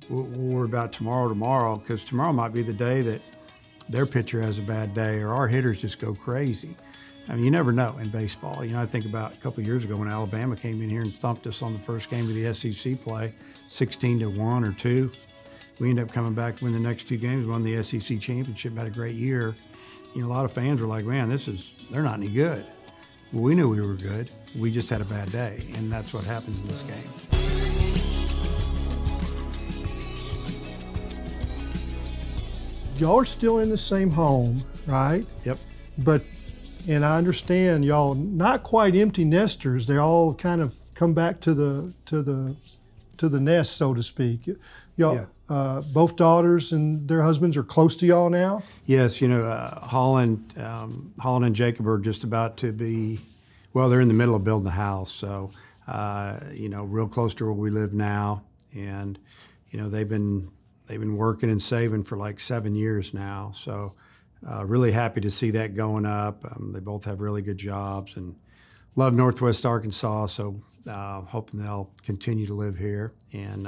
we'll worry about tomorrow, because tomorrow might be the day that their pitcher has a bad day or our hitters just go crazy. I mean, you never know in baseball. You know, I think about a couple of years ago when Alabama came in here and thumped us on the first game of the SEC play, 16-1 or 2. We ended up coming back, win the next 2 games, won the SEC championship, had a great year. You know, a lot of fans were like, man, they're not any good. Well, we knew we were good. We just had a bad day, and that's what happens in this game. Y'all are still in the same home, right? Yep. And I understand y'all not quite empty nesters. They all kind of come back to the nest, so to speak. Y'all, both daughters and their husbands are close to y'all now? Yes, you know, Holland and Jacob are just about to be, well, they're in the middle of building a house, so, you know, real close to where we live now. And, you know, they've been working and saving for like 7 years now. So really happy to see that going up. They both have really good jobs and love Northwest Arkansas, so hoping they'll continue to live here. And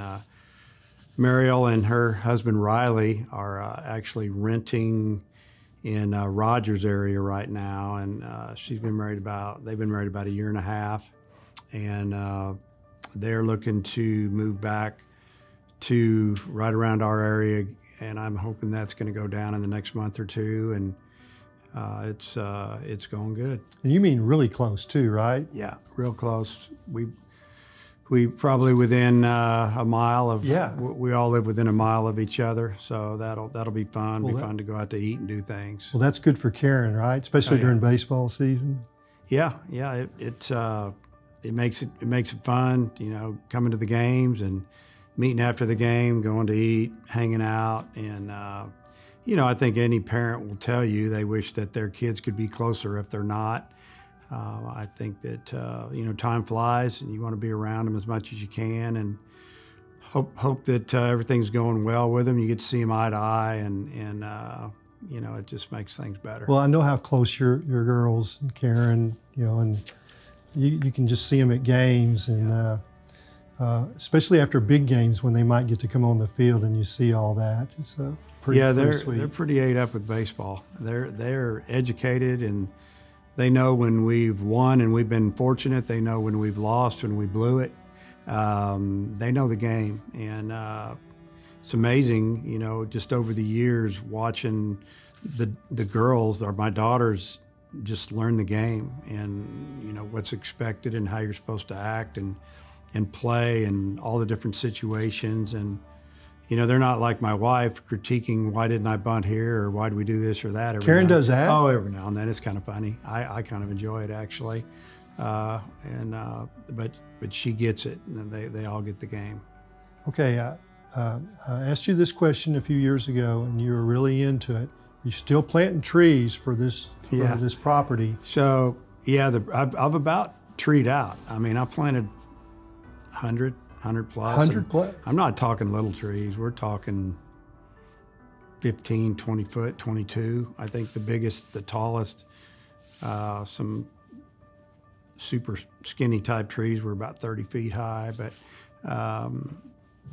Mariel and her husband Riley are actually renting in Rogers area right now, and they've been married about a year and a half, and they're looking to move back to right around our area, and I'm hoping that's going to go down in the next month or two, and it's going good. And you mean really close too, right? Yeah, real close. We probably within a mile of. Yeah. We all live within a mile of each other, so that'll be fun. Well, be fun to go out to eat and do things. Well, that's good for Karen, right? Especially during baseball season. Yeah. It makes it fun. You know, coming to the games and meeting after the game, going to eat, hanging out, and you know, I think any parent will tell you they wish that their kids could be closer if they're not. I think that you know, time flies, and you want to be around them as much as you can, and hope that everything's going well with them. You get to see them eye to eye, and you know, it just makes things better. Well, I know how close your girls and Karen, you know, and you can just see them at games, and especially after big games when they might get to come on the field and you see all that. It's pretty sweet. They're pretty ate up with baseball. They're educated, and they know when we've won and we've been fortunate. They know when we've lost, when we blew it. They know the game, and it's amazing, you know, just over the years watching the girls, or my daughters, just learn the game, and you know what's expected and how you're supposed to act and play and all the different situations. And you know, they're not like my wife critiquing, why didn't I bunt here, or why did we do this or that. Karen does that? Oh, every now and then. It's kind of funny. I kind of enjoy it, actually. But she gets it, and they all get the game. Okay, I asked you this question a few years ago, and you were really into it. You're still planting trees for this property. So, yeah, I've about treed out. I mean, I planted 100 plus. 100 plus? I'm not talking little trees. We're talking 15, 20 foot, 22. I think the biggest, the tallest, some super skinny type trees were about 30 feet high. But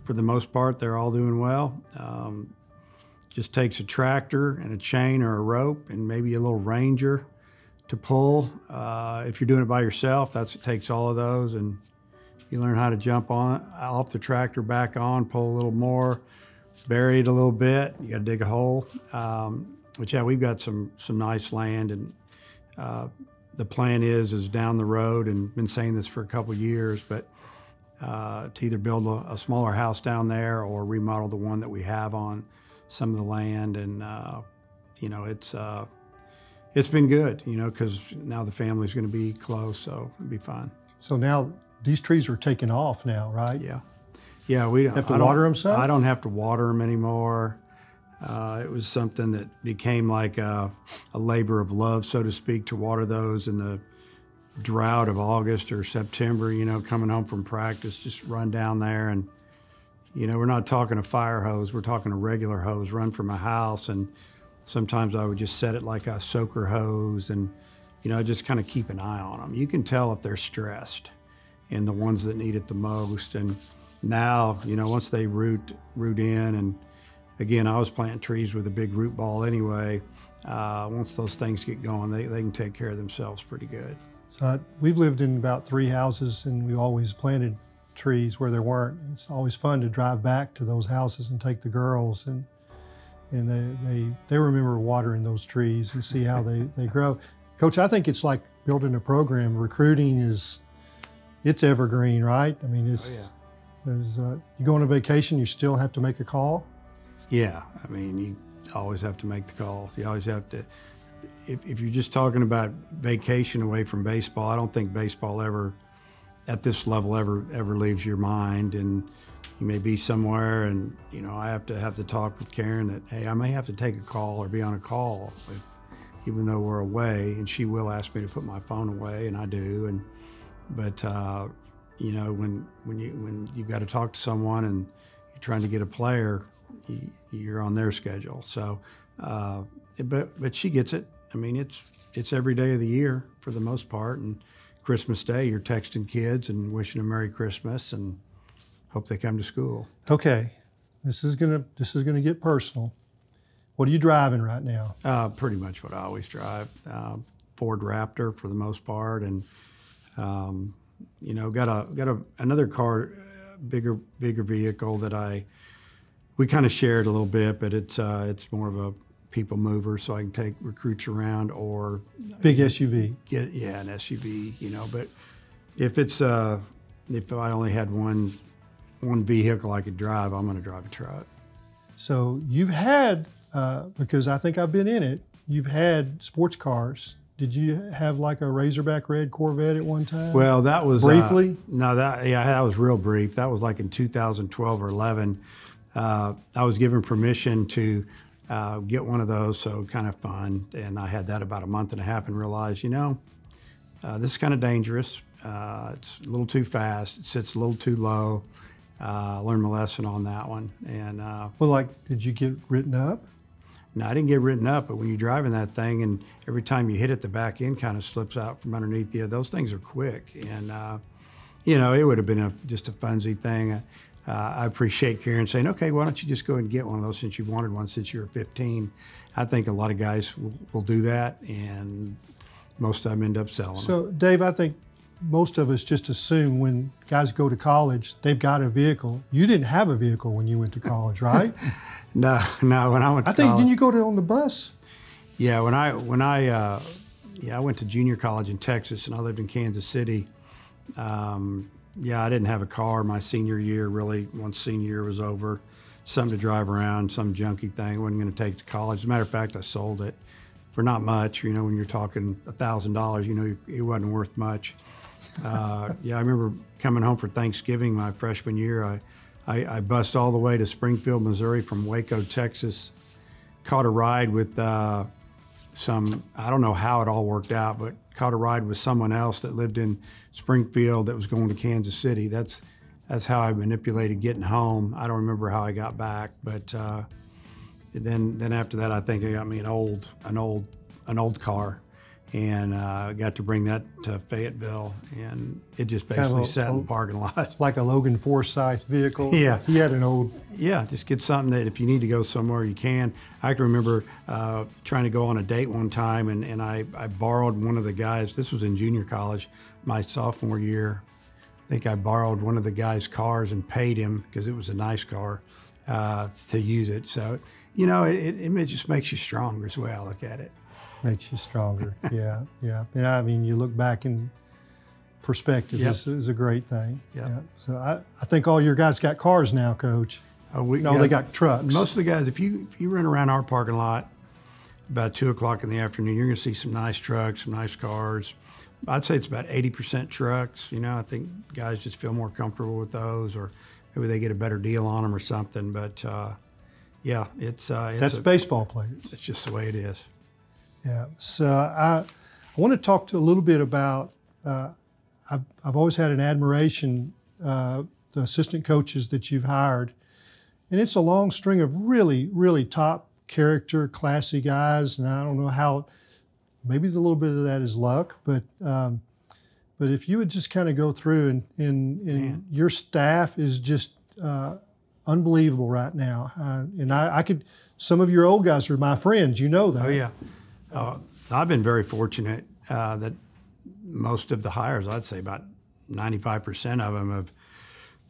for the most part, they're all doing well. Just takes a tractor and a chain or a rope and maybe a little Ranger to pull. If you're doing it by yourself, it takes all of those, and you learn how to jump on it, off the tractor, back on, pull a little more, bury it a little bit. You got to dig a hole. But yeah, we've got some nice land, and the plan is down the road, and been saying this for a couple of years, but to either build a smaller house down there or remodel the one that we have on some of the land. And you know, it's been good, you know, because now the family's going to be close, so it'll be fun. So now these trees are taking off now, right? Yeah. We have to water them some? I don't have to water them anymore. It was something that became like a labor of love, so to speak, to water those in the drought of August or September, you know, coming home from practice, just run down there. And, you know, we're not talking a fire hose, we're talking a regular hose, run from a house. And sometimes I would just set it like a soaker hose and, you know, just kind of keep an eye on them. You can tell if they're stressed. and the ones that need it the most. And now, you know, once they root in, and again, I was planting trees with a big root ball anyway. Once those things get going, they can take care of themselves pretty good. So we've lived in about 3 houses, and we always planted trees where there weren't. It's always fun to drive back to those houses and take the girls, and they remember watering those trees and see how they grow. Coach, I think it's like building a program. Recruiting it's evergreen, right? I mean, you go on a vacation, you still have to make a call? Yeah, I mean, you always have to make the calls. You always have to, if you're just talking about vacation away from baseball, I don't think baseball ever, at this level, ever leaves your mind. And you may be somewhere, and you know, I have to talk with Karen that, hey, I may have to take a call or be on a call even though we're away, and she will ask me to put my phone away, and I do. But you know, when you've got to talk to someone and you're trying to get a player, you're on their schedule. So, but she gets it. I mean, it's every day of the year for the most part, and Christmas Day, you're texting kids and wishing them Merry Christmas and hope they come to school. Okay, this is gonna get personal. What are you driving right now? Pretty much what I always drive. Ford Raptor for the most part, and you know, got another car, bigger vehicle that we kind of shared a little bit, but it's more of a people mover, so I can take recruits around, or big SUV. An SUV, you know. But if I only had one vehicle I could drive, I'm going to drive a truck. So you've had, because I think I've been in it, you've had sports cars. Did you have like a Razorback red Corvette at one time? Well, that was briefly. No, that was real brief. That was like in 2012 or 11. I was given permission to get one of those, so kind of fun. And I had that about a month and a half and realized, you know, this is kind of dangerous. It's a little too fast. It sits a little too low. I learned my lesson on that one. And well, like, did you get written up? No, I didn't get written up, but when you're driving that thing and every time you hit it, the back end kind of slips out from underneath you. Those things are quick. And, you know, it would have been just a funsy thing. I appreciate Karen saying, okay, why don't you just go ahead and get one of those since you wanted one since you were 15. I think a lot of guys will do that, and most of them end up selling them. So, Dave, I think most of us just assume when guys go to college, they've got a vehicle. You didn't have a vehicle when you went to college, right? No, when I went to college. I think, didn't you go on the bus? Yeah, when I went to junior college in Texas, and I lived in Kansas City. Yeah, I didn't have a car my senior year, really. Once senior year was over, something to drive around, some junky thing I wasn't going to take to college. As a matter of fact, I sold it for not much. You know, when you're talking $1,000, you know, it wasn't worth much. Yeah, I remember coming home for Thanksgiving my freshman year. I bussed all the way to Springfield, Missouri from Waco, Texas. Caught a ride with I don't know how it all worked out, but caught a ride with someone else that lived in Springfield that was going to Kansas City. That's how I manipulated getting home. I don't remember how I got back, but then after that, I think I got me an old car, and got to bring that to Fayetteville, and it just basically sat in the parking lot. Like a Logan Forsythe vehicle? Yeah. He had an old... Yeah, just get something that if you need to go somewhere, you can. I can remember trying to go on a date one time, and I borrowed one of the guys. This was in junior college, my sophomore year. I think I borrowed one of the guy's cars and paid him, because it was a nice car, to use it. So, you know, it just makes you stronger is the way I look at it. Makes you stronger, yeah. I mean, you look back in perspective, Yep. This is a great thing. Yep. Yeah. So I think all your guys got cars now, Coach. They got trucks. Most of the guys, if you run around our parking lot about 2 o'clock in the afternoon, you're going to see some nice trucks, some nice cars. I'd say it's about 80% trucks. You know, I think guys just feel more comfortable with those, or maybe they get a better deal on them or something. But yeah, that's baseball players. It's just the way it is. Yeah. So I want to talk a little bit about. I've always had an admiration the assistant coaches that you've hired, and it's a long string of really, really top character, classy guys. And I don't know how. Maybe a little bit of that is luck, but But if you would just kind of go through and your staff is just unbelievable right now. And I could, some of your old guys are my friends, you know that. Oh, yeah. I've been very fortunate that most of the hires, I'd say about 95% of them have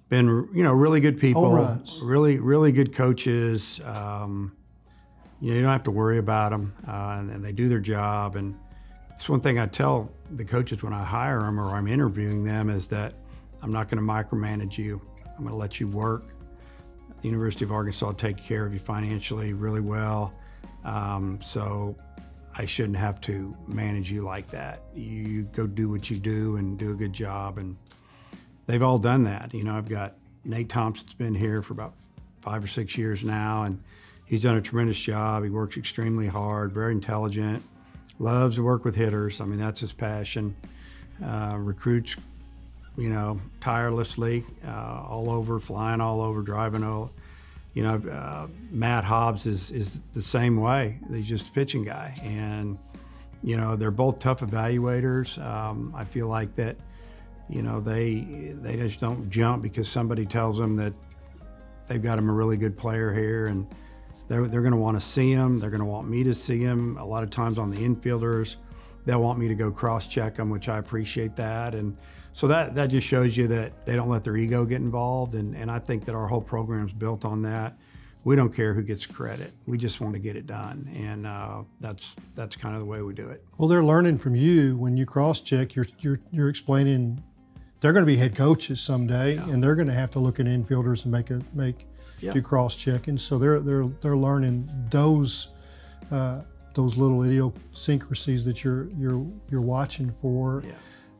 been, really good people, really good coaches. You don't have to worry about them, and they do their job. And it's one thing I tell the coaches when I hire them or I'm interviewing them is that I'm not going to micromanage you. I'm going to let you work. The University of Arkansas will take care of you financially really well. So I shouldn't have to manage you like that. You go do what you do and do a good job. And they've all done that. I've got Nate Thompson's been here for about 5 or 6 years now, and he's done a tremendous job. He works extremely hard, very intelligent, loves to work with hitters. I mean, that's his passion. Recruits, tirelessly, all over, flying all over, driving all. Matt Hobbs is the same way. He's just a pitching guy. And, they're both tough evaluators. I feel like that, they just don't jump because somebody tells them that they've got him a really good player here, and they're going to want to see him. They're going to want me to see him. A lot of times on the infielders, they'll want me to go cross-check them, which I appreciate that. And so that just shows you that they don't let their ego get involved. And I think that our whole program's built on that. We don't care who gets credit. We just want to get it done. And that's kind of the way we do it. Well, they're learning from you when you cross-check. You're explaining they're going to be head coaches someday, and they're going to have to look at infielders and do cross-checking. So they're learning those little idiosyncrasies that you're watching for. Yeah.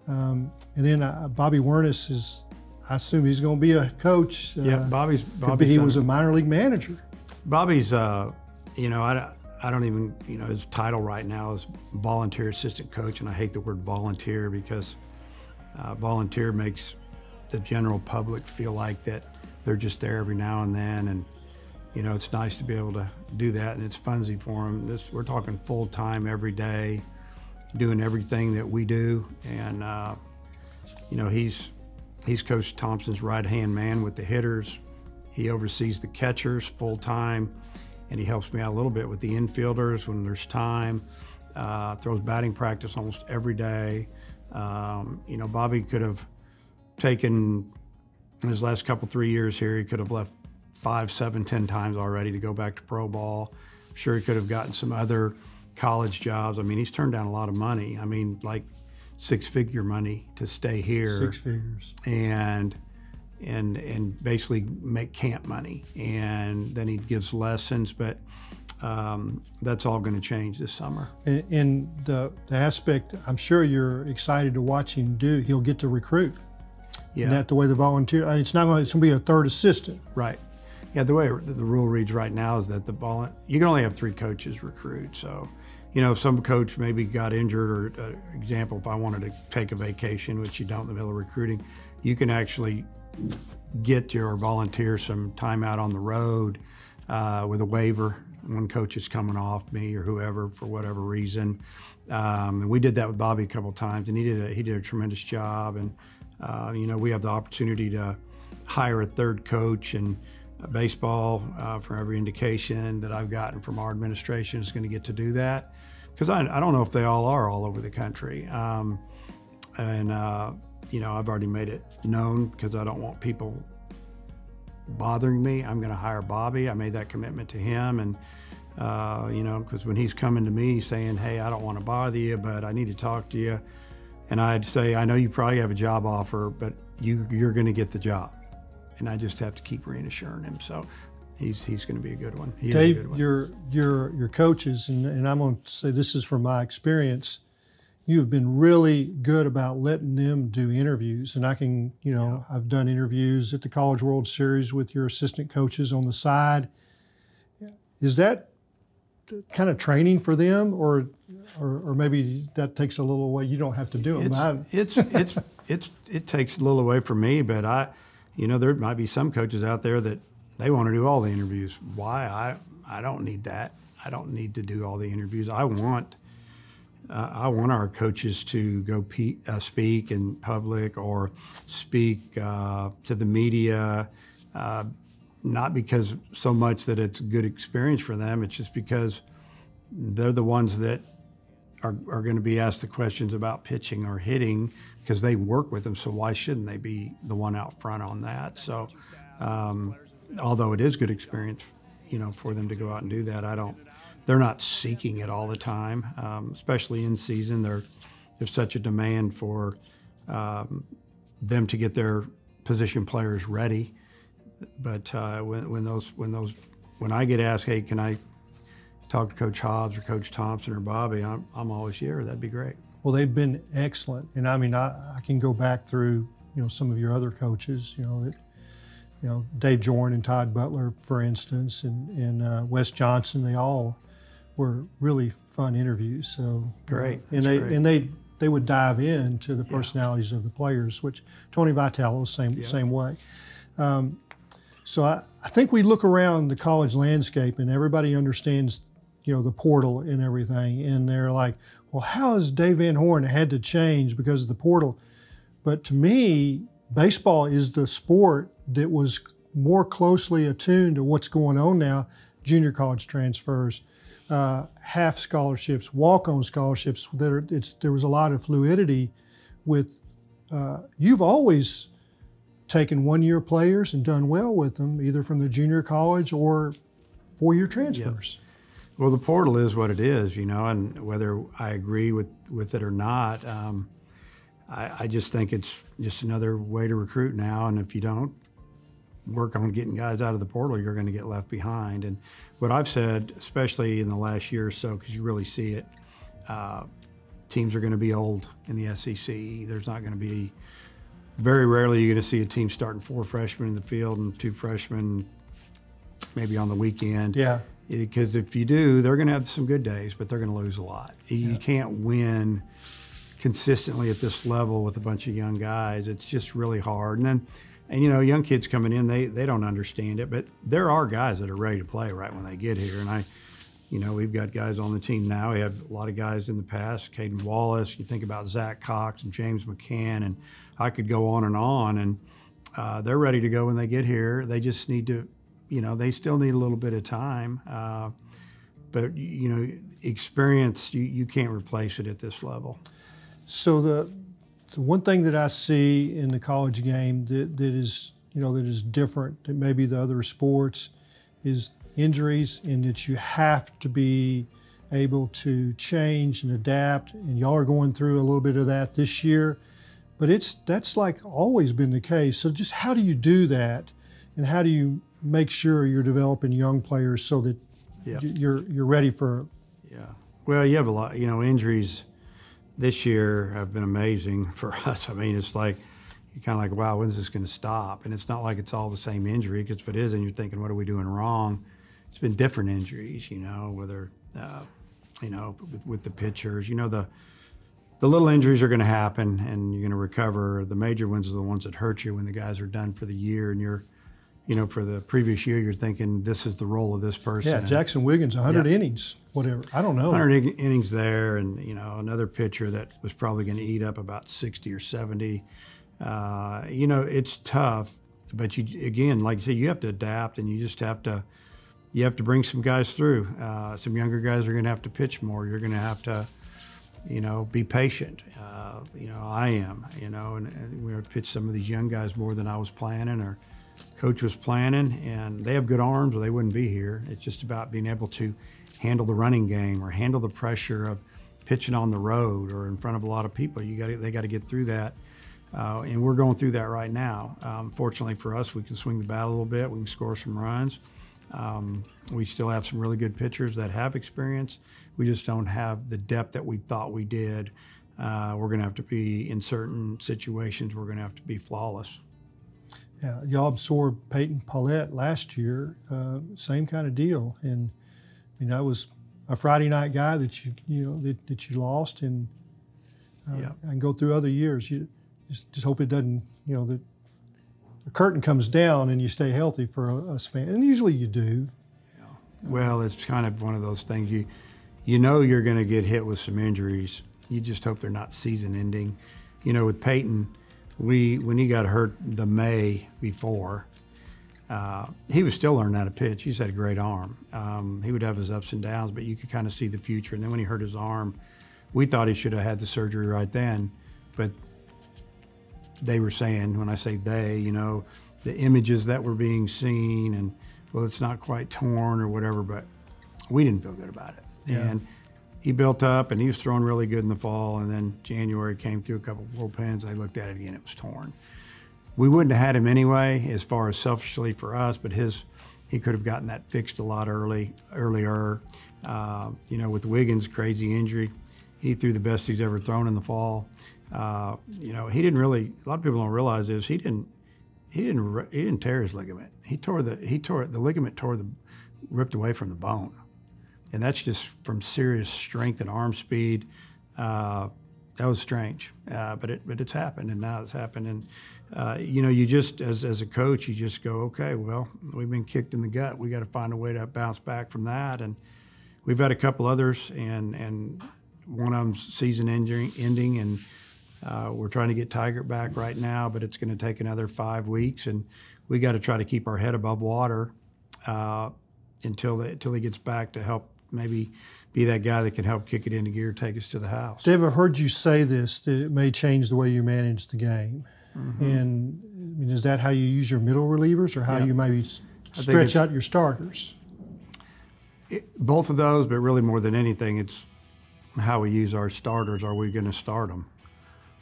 And then Bobby Werniss is, I assume he's going to be a coach. Bobby. He was a minor league manager. Bobby's, I don't even, his title right now is volunteer assistant coach, and I hate the word volunteer because volunteer makes the general public feel like that they're just there every now and then, and it's nice to be able to do that, and it's funsy for them. We're talking full time every day, doing everything that we do, and he's Coach Thompson's right-hand man with the hitters. He oversees the catchers full time, and he helps me out a little bit with the infielders when there's time. Throws batting practice almost every day. Bobby could have taken, in his last 3 years here, he could have left 5, 7, 10 times already to go back to pro ball. I'm sure he could have gotten some other college jobs. I mean, he's turned down a lot of money. I mean, like 6-figure money to stay here. 6 figures. And basically make camp money. And then he gives lessons, but that's all going to change this summer. And the aspect, I'm sure you're excited to watch him do, he'll get to recruit. Yeah. And that's the way the volunteer, it's going to be a third assistant. Right. Yeah, the way the rule reads right now is that you can only have 3 coaches recruit. So, if some coach maybe got injured, or example, if I wanted to take a vacation, which you don't in the middle of recruiting, you can actually get your volunteer some time out on the road with a waiver. One coach is coming off me or whoever for whatever reason. And we did that with Bobby a couple of times, and he did a tremendous job. And we have the opportunity to hire a third coach, and baseball, for every indication that I've gotten from our administration, is going to get to do that, because I don't know if they all are all over the country. I've already made it known because I don't want people bothering me. I'm going to hire Bobby. I made that commitment to him, and because when he's coming to me saying, "Hey, I don't want to bother you, but I need to talk to you," and I'd say, "I know you probably have a job offer, but you're going to get the job," and I just have to keep reassuring him. So he's going to be a good one. Dave, your coaches, and I'm going to say this is from my experience, you've been really good about letting them do interviews. And I can, I've done interviews at the College World Series with your assistant coaches on the side. Is that kind of training for them, or maybe that takes a little away? You don't have to do them. It takes a little away from me, but there might be some coaches out there that they want to do all the interviews. Why? I don't need that. I don't need to do all the interviews. I want I want our coaches to go speak in public or speak to the media, not because so much that it's a good experience for them. It's just because they're the ones that are going to be asked the questions about pitching or hitting because they work with them. So why shouldn't they be the one out front on that? So although it is good experience, for them to go out and do that, they're not seeking it all the time, especially in season. There's such a demand for them to get their position players ready. But when I get asked, hey, can I talk to Coach Hobbs or Coach Thompson or Bobby, I'm always here. That'd be great. Well, they've been excellent, and I mean, I can go back through some of your other coaches, Dave Jordan and Todd Butler, for instance, and Wes Johnson. They all were really fun interviews. So great, and they would dive into the personalities of the players, which Tony Vitello same way. So I think we look around the college landscape and everybody understands, the portal and everything, and they're like, well, how has Dave Van Horn had to change because of the portal? But to me, baseball is the sport that was more closely attuned to what's going on now. Junior college transfers, half scholarships, walk-on scholarships. There was a lot of fluidity with. You've always taken one-year players and done well with them, either from the junior college or four-year transfers. Yep. Well, the portal is what it is, and whether I agree with it or not, I just think it's just another way to recruit now. And if you don't work on getting guys out of the portal, you're going to get left behind. And what I've said, especially in the last year or so, because you really see it, teams are going to be old in the SEC. There's not going to be, very rarely you're going to see a team starting 4 freshmen in the field and 2 freshmen maybe on the weekend. Yeah. Because if you do, they're going to have some good days, but they're going to lose a lot. You can't win consistently at this level with a bunch of young guys. It's just really hard. And young kids coming in, they don't understand it, but there are guys that are ready to play right when they get here. And we've got guys on the team now. We have a lot of guys in the past, Caden Wallace. You think about Zach Cox and James McCann, and I could go on. And they're ready to go when they get here. They just need to, they still need a little bit of time. But experience, you can't replace it at this level. So the one thing that I see in the college game that is different than maybe the other sports is injuries, and that you have to be able to change and adapt. And y'all are going through a little bit of that this year, but that's like always been the case. So just how do you do that, and how do you make sure you're developing young players so that you're ready for? Yeah. Well, you have a lot. Injuries this year have been amazing for us. I mean, it's like you're kind of like, wow, when's this going to stop? And it's not like it's all the same injury, because if it is, and you're thinking, what are we doing wrong? It's been different injuries, whether with the pitchers, the little injuries are going to happen and you're going to recover. The major ones are the ones that hurt you when the guys are done for the year, and you're, for the previous year, you're thinking this is the role of this person. Yeah, Jackson Wiggins, 100 innings, whatever. I don't know. 100 innings there, and another pitcher that was probably going to eat up about 60 or 70. It's tough, but again, like you say, you have to adapt, and you just have to. You have to bring some guys through. Some younger guys are going to have to pitch more. You're going to have to, be patient. I am, and we're going to pitch some of these young guys more than I was planning or coach was planning. And they have good arms, or they wouldn't be here. It's just about being able to handle the running game or handle the pressure of pitching on the road or in front of a lot of people. They got to get through that. And we're going through that right now. Fortunately for us, we can swing the bat a little bit. We can score some runs. We still have some really good pitchers that have experience. We just don't have the depth that we thought we did. We're going to have to be, in certain situations, we're going to have to be flawless. Yeah, y'all absorbed Peyton Paulette last year, same kind of deal. And that was a Friday night guy that you lost, and and go through other years. You just hope it doesn't, that the curtain comes down and you stay healthy for a span, and usually you do. Yeah. Well, it's kind of one of those things. you know you're going to get hit with some injuries. You just hope they're not season-ending. You know, with Peyton, when he got hurt the May before, he was still learning how to pitch. He's had a great arm. He would have his ups and downs, but you could kind of see the future. And then when he hurt his arm, we thought he should have had the surgery right then. But they were saying, when I say they, you know, the images that were being seen, and, well, it's not quite torn or whatever, but we didn't feel good about it. Yeah. And he built up, and he was throwing really good in the fall, and then January came through a couple of bullpens. They looked at it again, it was torn. We wouldn't have had him anyway, as far as selfishly for us, but he could have gotten that fixed a lot earlier. You know, with Wiggins' crazy injury, he threw the best he's ever thrown in the fall. You know, he didn't really. A lot of people don't realize this. He didn't tear his ligament. The ligament ripped away from the bone, and that's just from serious strength and arm speed. That was strange, but it's happened, and now it's happened. And you know, you just as a coach, you just go, okay, well, we've been kicked in the gut. We got to find a way to bounce back from that. And we've had a couple others, and one of them's season ending, and we're trying to get Tiger back right now, but it's going to take another 5 weeks, and we got to try to keep our head above water until he gets back to help maybe be that guy that can help kick it into gear, take us to the house. Dave, I've heard you say this, that it may change the way you manage the game. Mm-hmm. And I mean, is that how you use your middle relievers, or how you maybe stretch out your starters? Both of those, but really more than anything, it's how we use our starters. Are we going to start them?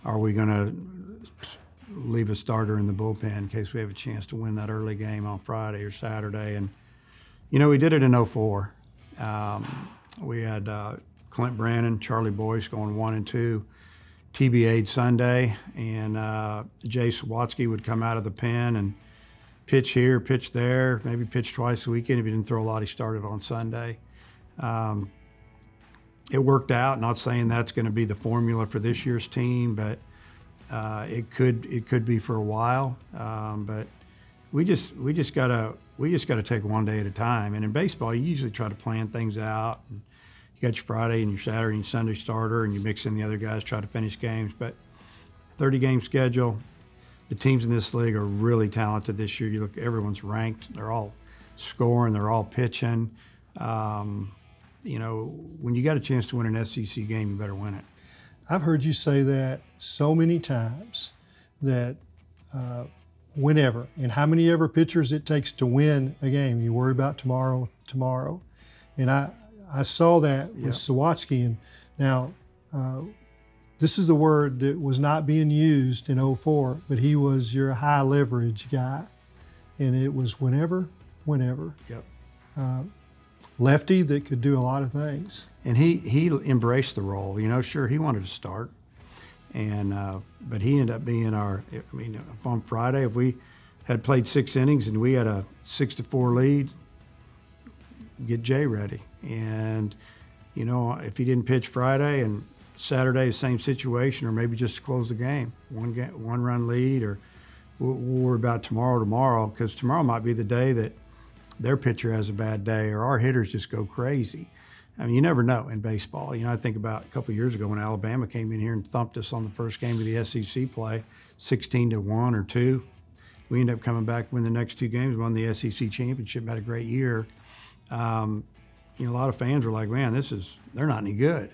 Are we going to leave a starter in the bullpen in case we have a chance to win that early game on Friday or Saturday? And, you know, we did it in 2004. We had Clint Brannon, Charlie Boyce going 1 and 2, TBA'd Sunday, and Jay Sawatsky would come out of the pen and pitch here, pitch there, maybe pitch twice a weekend. If he didn't throw a lot, he started on Sunday. It worked out. Not saying that's going to be the formula for this year's team, but it could be for a while. But we just gotta take one day at a time. And in baseball, you usually try to plan things out. And you got your Friday and your Saturday and your Sunday starter, and you mix in the other guys, try to finish games. But 30-game schedule. The teams in this league are really talented this year. You look, everyone's ranked. They're all scoring. They're all pitching. You know, when you got a chance to win an SEC game, you better win it. I've heard you say that so many times, that whenever and how many ever pitchers it takes to win a game, you worry about tomorrow. And I saw that with Sawatsky. And now, this is a word that was not being used in 2004, but he was your high leverage guy. And it was whenever. Yep. Lefty that could do a lot of things. And he embraced the role. You know, sure, he wanted to start, and but he ended up being our. I mean, on Friday, if we had played 6 innings and we had a 6-4 lead, get Jay ready. And you know, if he didn't pitch Friday and Saturday, same situation, or maybe just to close the game, one run lead, or we'll worry about tomorrow, because tomorrow might be the day that their pitcher has a bad day, or our hitters just go crazy. I mean, you never know in baseball. You know, I think about a couple of years ago when Alabama came in here and thumped us on the first game of the SEC play, 16-1 or 2. We ended up coming back, win the next 2 games, won the SEC championship, had a great year. You know, a lot of fans were like, man, they're not any good.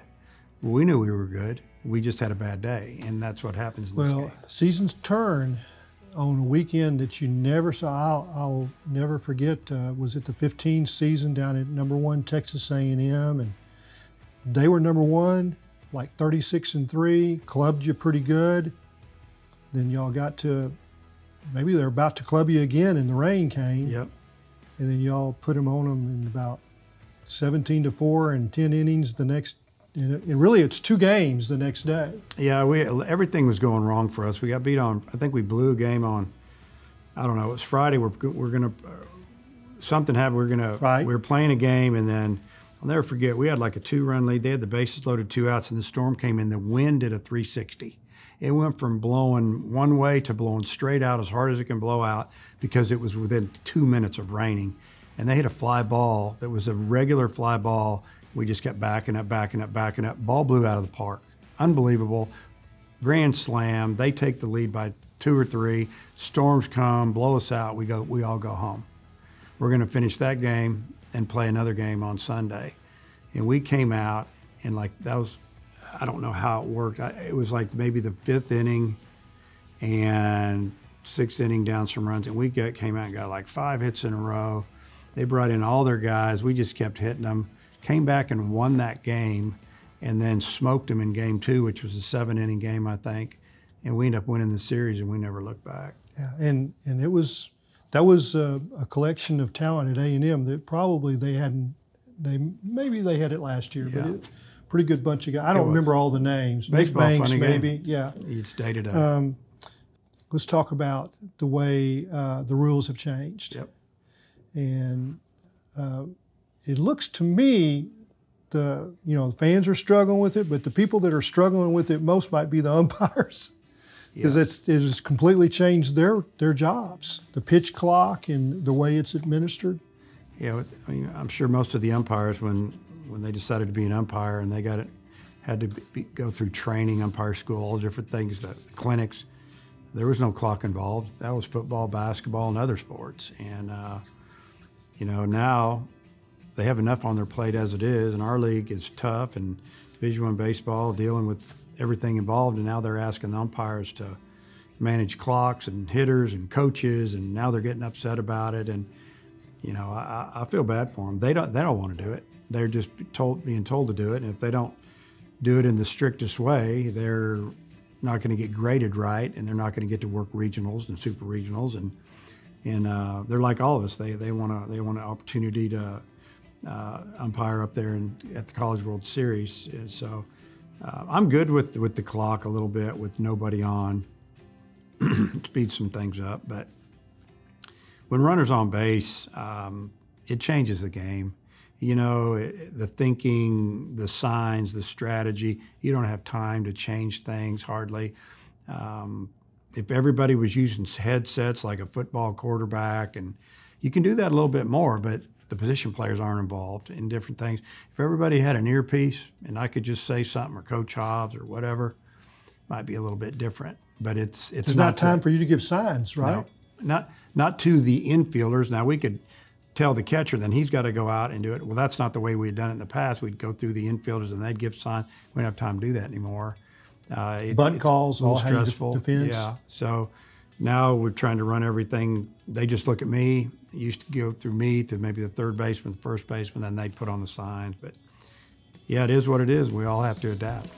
Well, we knew we were good. We just had a bad day, and that's what happens in this game. Well, seasons turn on a weekend that you never saw. I'll never forget, was it the 15 season down at #1 Texas A&M, and they were #1, like 36-3, clubbed you pretty good. Then y'all got to, maybe they're about to club you again, and the rain came. Yep. And then y'all put them on them in about 17-4 and 10 innings the next. And really, it's 2 games the next day. Yeah, everything was going wrong for us. We got beat on. I think we blew a game on. I don't know. It was Friday. We're gonna something happened. We were playing a game, and then I'll never forget. We had like a 2-run lead. They had the bases loaded, 2 outs, and the storm came in. The wind did a 360. It went from blowing one way to blowing straight out as hard as it can blow out, because it was within 2 minutes of raining. And they hit a fly ball that was a regular fly ball, We just kept backing up, backing up, backing up. Ball blew out of the park. Unbelievable. Grand slam. They take the lead by 2 or 3. Storms come, blow us out. We all go home. We're going to finish that game and play another game on Sunday. And we came out and that was, I don't know how it worked. It was like maybe the 5th inning and 6th inning down some runs, and we came out and got like 5 hits in a row. They brought in all their guys. We just kept hitting them. Came back and won that game, and then smoked them in game 2, which was a 7-inning game, I think. And we ended up winning the series, and we never looked back. Yeah, and that was a collection of talent at A&M that probably maybe they had it last year, yeah. but pretty good bunch of guys. I don't remember all the names. Baseball, Nick Banks, funny maybe. Game. Yeah. It's dated up. Let's talk about the way the rules have changed. Yep. And it looks to me, the fans are struggling with it, but the people that are struggling with it most might be the umpires, because it has completely changed their jobs, the pitch clock and the way it's administered. Yeah, I mean, I'm sure most of the umpires, when they decided to be an umpire and they had to go through training, umpire school, all different things, the clinics, there was no clock involved. That was football, basketball, and other sports. And now they have enough on their plate as it is, and our league is tough, and Division I baseball dealing with everything involved, and now they're asking the umpires to manage clocks and hitters and coaches, and now they're getting upset about it. And I feel bad for them. They don't want to do it. They're just being told to do it, and if they don't do it in the strictest way, they're not going to get graded right, and they're not going to get to work regionals and super regionals, and they're like all of us. They want an opportunity to umpire up there at the College World Series. And so I'm good with the clock a little bit, with nobody on. Speed some things up, but when runners on base, it changes the game. The thinking, the signs, the strategy, you don't have time to change things hardly. If everybody was using headsets like a football quarterback, and you can do that a little bit more, but the position players aren't involved in different things. If everybody had an earpiece and I could just say something, or Coach Hobbs or whatever, might be a little bit different. But it's There's not time for you to give signs, right? No, not to the infielders. Now we could tell the catcher, then he's got to go out and do it. Well, that's not the way we had done it in the past. We'd go through the infielders and they'd give signs. We don't have time to do that anymore. Bunt calls, all stressful. Defense. Yeah. So now we're trying to run everything. They just look at me. It used to go through me to maybe the third baseman, the first baseman, then they'd put on the signs. But yeah, it is what it is. We all have to adapt.